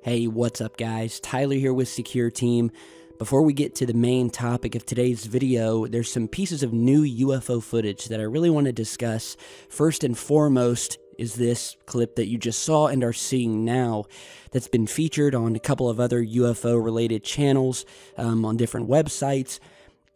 Hey, what's up guys? Tyler here with Secure Team. Before we get to the main topic of today's video, there's some pieces of new UFO footage that I really want to discuss. First and foremost is this clip that you just saw and are seeing now that's been featured on a couple of other UFO related channels on different websites.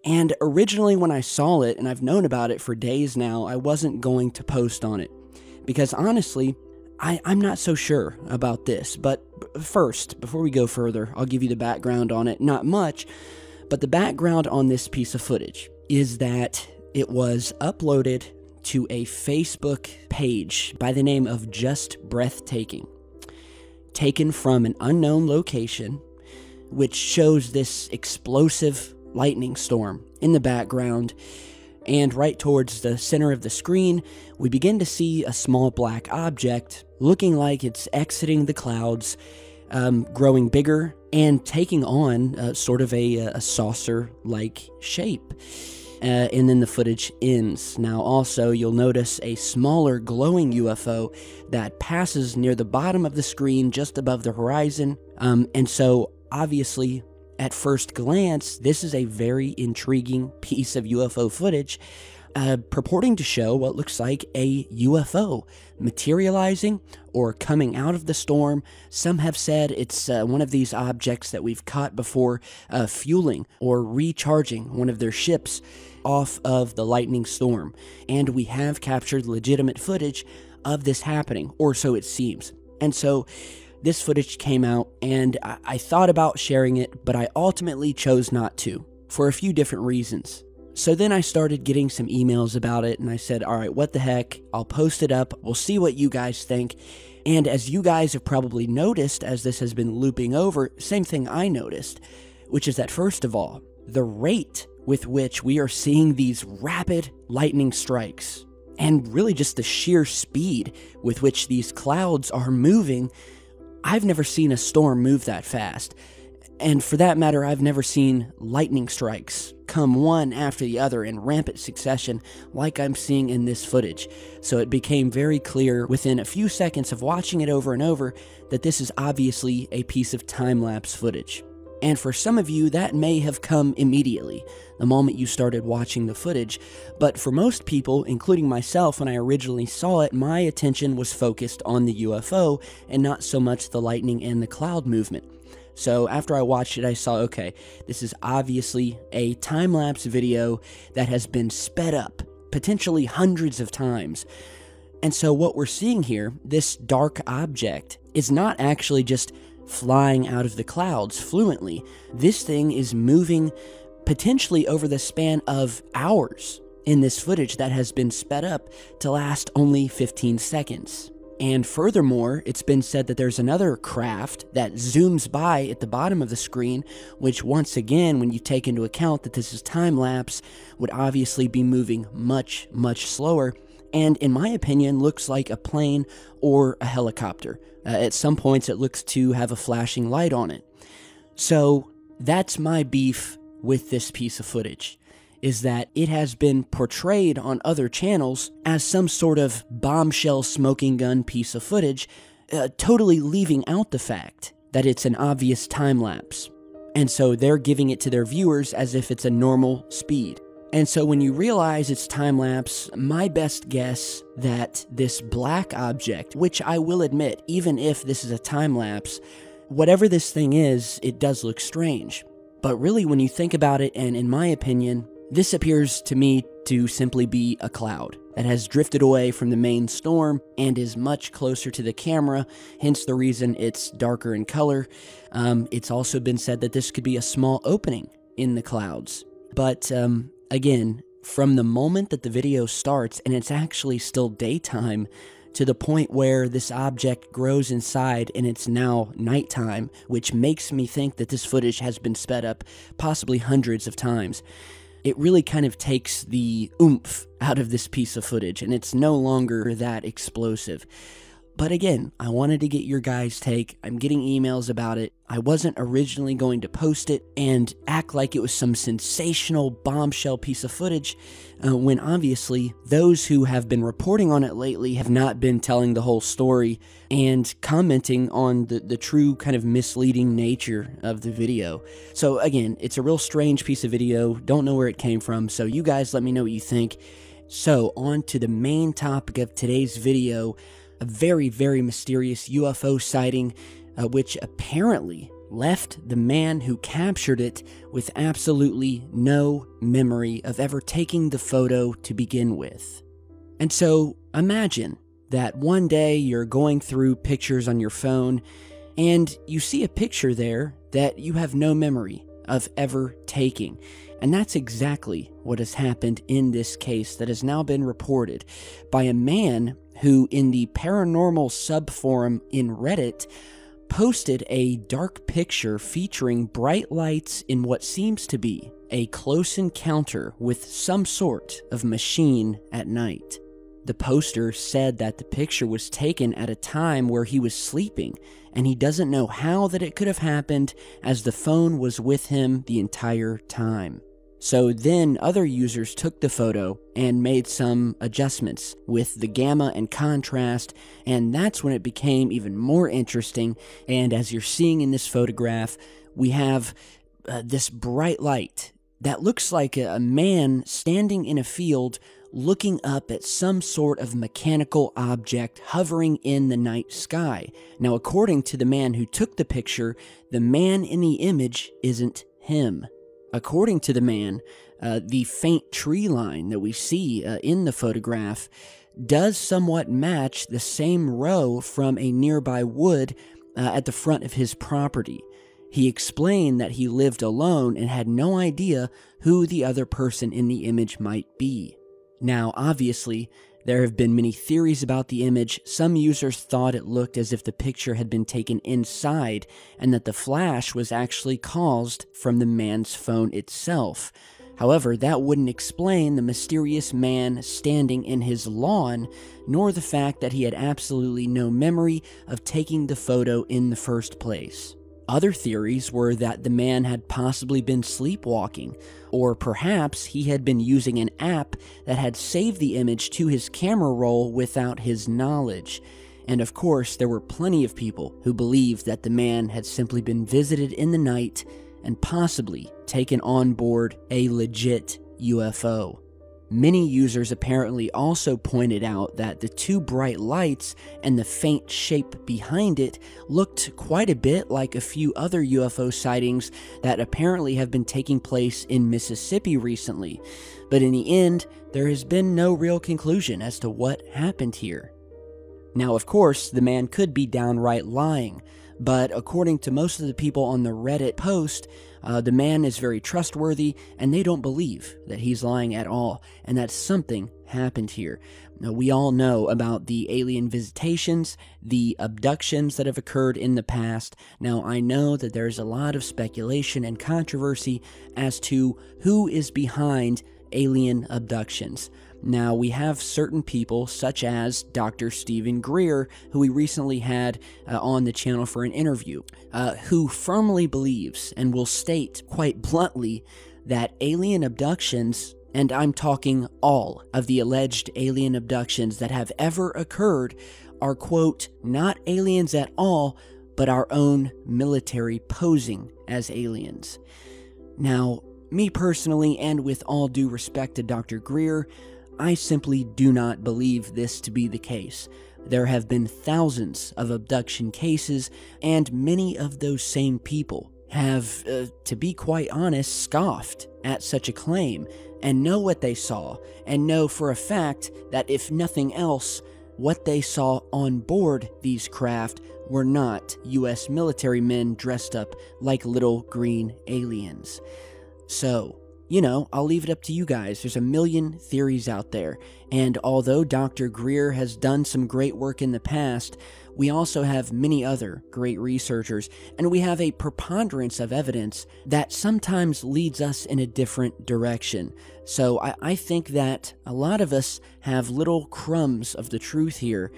And originally when I saw it, and I've known about it for days now, I wasn't going to post on it. Because honestly, I'm not so sure about this, but first, before we go further, I'll give you the background on it. Not much, but the background on this piece of footage is that it was uploaded to a Facebook page by the name of Just Breathtaking, taken from an unknown location, which shows this explosive lightning storm in the background. And right towards the center of the screen, we begin to see a small black object looking like it's exiting the clouds, growing bigger and taking on sort of a saucer-like shape. And then the footage ends. Now also, you'll notice a smaller glowing UFO that passes near the bottom of the screen just above the horizon. And so, obviously, at first glance, this is a very intriguing piece of UFO footage purporting to show what looks like a UFO materializing or coming out of the storm. Some have said it's one of these objects that we've caught before fueling or recharging one of their ships off of the lightning storm. And we have captured legitimate footage of this happening, or so it seems. And so this footage came out, and I thought about sharing it, but I ultimately chose not to, for a few different reasons. So then I started getting some emails about it, and I said, alright, what the heck, I'll post it up, we'll see what you guys think. And as you guys have probably noticed, as this has been looping over, same thing I noticed, which is that first of all, the rate with which we are seeing these rapid lightning strikes, and really just the sheer speed with which these clouds are moving, I've never seen a storm move that fast. And for that matter, I've never seen lightning strikes come one after the other in rampant succession like I'm seeing in this footage. So it became very clear within a few seconds of watching it over and over that this is obviously a piece of time-lapse footage. And for some of you, that may have come immediately, the moment you started watching the footage. But for most people, including myself, when I originally saw it, my attention was focused on the UFO and not so much the lightning and the cloud movement. So after I watched it, I saw, okay, this is obviously a time-lapse video that has been sped up, potentially hundreds of times. And so what we're seeing here, this dark object, is not actually just flying out of the clouds fluently. This thing is moving potentially over the span of hours in this footage that has been sped up to last only 15 seconds. And furthermore, it's been said that there's another craft that zooms by at the bottom of the screen, which once again, when you take into account that this is time-lapse, would obviously be moving much, much slower, and in my opinion, looks like a plane or a helicopter. At some points, it looks to have a flashing light on it. So that's my beef with this piece of footage, is that it has been portrayed on other channels as some sort of bombshell smoking gun piece of footage, totally leaving out the fact that it's an obvious time lapse. And so they're giving it to their viewers as if it's a normal speed. And so when you realize it's time-lapse, my best guess that this black object, which I will admit, even if this is a time-lapse, whatever this thing is, it does look strange. But really, when you think about it, and in my opinion, this appears to me to simply be a cloud that has drifted away from the main storm and is much closer to the camera, hence the reason it's darker in color. It's also been said that this could be a small opening in the clouds. But again, from the moment that the video starts, and it's actually still daytime, to the point where this object grows inside and it's now nighttime, which makes me think that this footage has been sped up possibly hundreds of times. It really kind of takes the oomph out of this piece of footage, and it's no longer that explosive. But again, I wanted to get your guys' take. I'm getting emails about it. I wasn't originally going to post it and act like it was some sensational bombshell piece of footage, when obviously those who have been reporting on it lately have not been telling the whole story and commenting on the true kind of misleading nature of the video. So again, it's a real strange piece of video. Don't know where it came from, so you guys let me know what you think. So on to the main topic of today's video. A very, very mysterious UFO sighting, which apparently left the man who captured it with absolutely no memory of ever taking the photo to begin with. And so imagine that one day you're going through pictures on your phone and you see a picture there that you have no memory of ever taking. And that's exactly what has happened in this case that has now been reported by a man who, in the paranormal subforum in Reddit, posted a dark picture featuring bright lights in what seems to be a close encounter with some sort of machine at night. The poster said that the picture was taken at a time where he was sleeping, and he doesn't know how that it could have happened as the phone was with him the entire time. So then other users took the photo and made some adjustments with the gamma and contrast, and that's when it became even more interesting. And as you're seeing in this photograph, we have this bright light that looks like a man standing in a field looking up at some sort of mechanical object hovering in the night sky. Now, according to the man who took the picture, the man in the image isn't him. According to the man, the faint tree line that we see in the photograph does somewhat match the same row from a nearby wood at the front of his property. He explained that he lived alone and had no idea who the other person in the image might be. Now, obviously, there have been many theories about the image. Some users thought it looked as if the picture had been taken inside and that the flash was actually caused from the man's phone itself. However, that wouldn't explain the mysterious man standing in his lawn, nor the fact that he had absolutely no memory of taking the photo in the first place. Other theories were that the man had possibly been sleepwalking, or perhaps he had been using an app that had saved the image to his camera roll without his knowledge. And of course, there were plenty of people who believed that the man had simply been visited in the night and possibly taken on board a legit UFO. Many users apparently also pointed out that the two bright lights and the faint shape behind it looked quite a bit like a few other UFO sightings that apparently have been taking place in Mississippi recently. But in the end, there has been no real conclusion as to what happened here. Now, of course, the man could be downright lying, but according to most of the people on the Reddit post, the man is very trustworthy, and they don't believe that he's lying at all, and that something happened here. Now, we all know about the alien visitations, the abductions that have occurred in the past. Now, I know that there's a lot of speculation and controversy as to who is behind alien abductions. Now, we have certain people, such as Dr. Stephen Greer, who we recently had on the channel for an interview, who firmly believes and will state quite bluntly that alien abductions, and I'm talking all of the alleged alien abductions that have ever occurred, are, quote, not aliens at all, but our own military posing as aliens. Now, me personally, and with all due respect to Dr. Greer, I simply do not believe this to be the case. There have been thousands of abduction cases, and many of those same people have, to be quite honest, scoffed at such a claim, and know what they saw, and know for a fact that if nothing else, what they saw on board these craft were not U.S. military men dressed up like little green aliens. So, you know, I'll leave it up to you guys. There's a million theories out there. And although Dr. Greer has done some great work in the past, we also have many other great researchers, and we have a preponderance of evidence that sometimes leads us in a different direction. So I think that a lot of us have little crumbs of the truth here,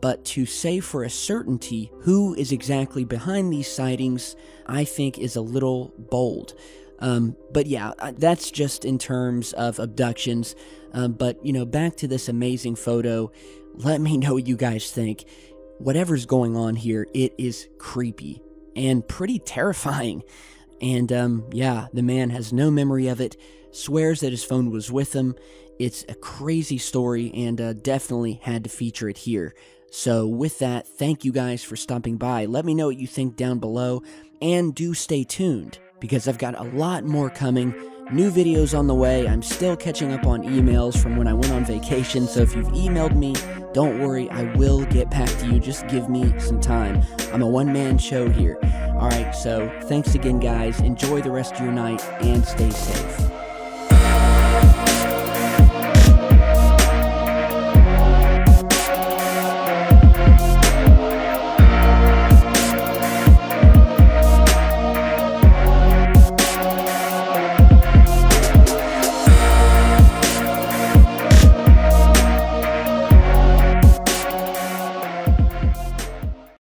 but to say for a certainty who is exactly behind these sightings, I think is a little bold. But yeah, that's just in terms of abductions. But, you know, back to this amazing photo. Let me know what you guys think. Whatever's going on here, it is creepy and pretty terrifying. And, yeah, the man has no memory of it, swears that his phone was with him. It's a crazy story, and definitely had to feature it here. So with that, thank you guys for stopping by. Let me know what you think down below, and do stay tuned, because I've got a lot more coming. New videos on the way. I'm still catching up on emails from when I went on vacation, so if you've emailed me, don't worry, I will get back to you. Just give me some time. I'm a one-man show here. Alright, so thanks again, guys. Enjoy the rest of your night, and stay safe.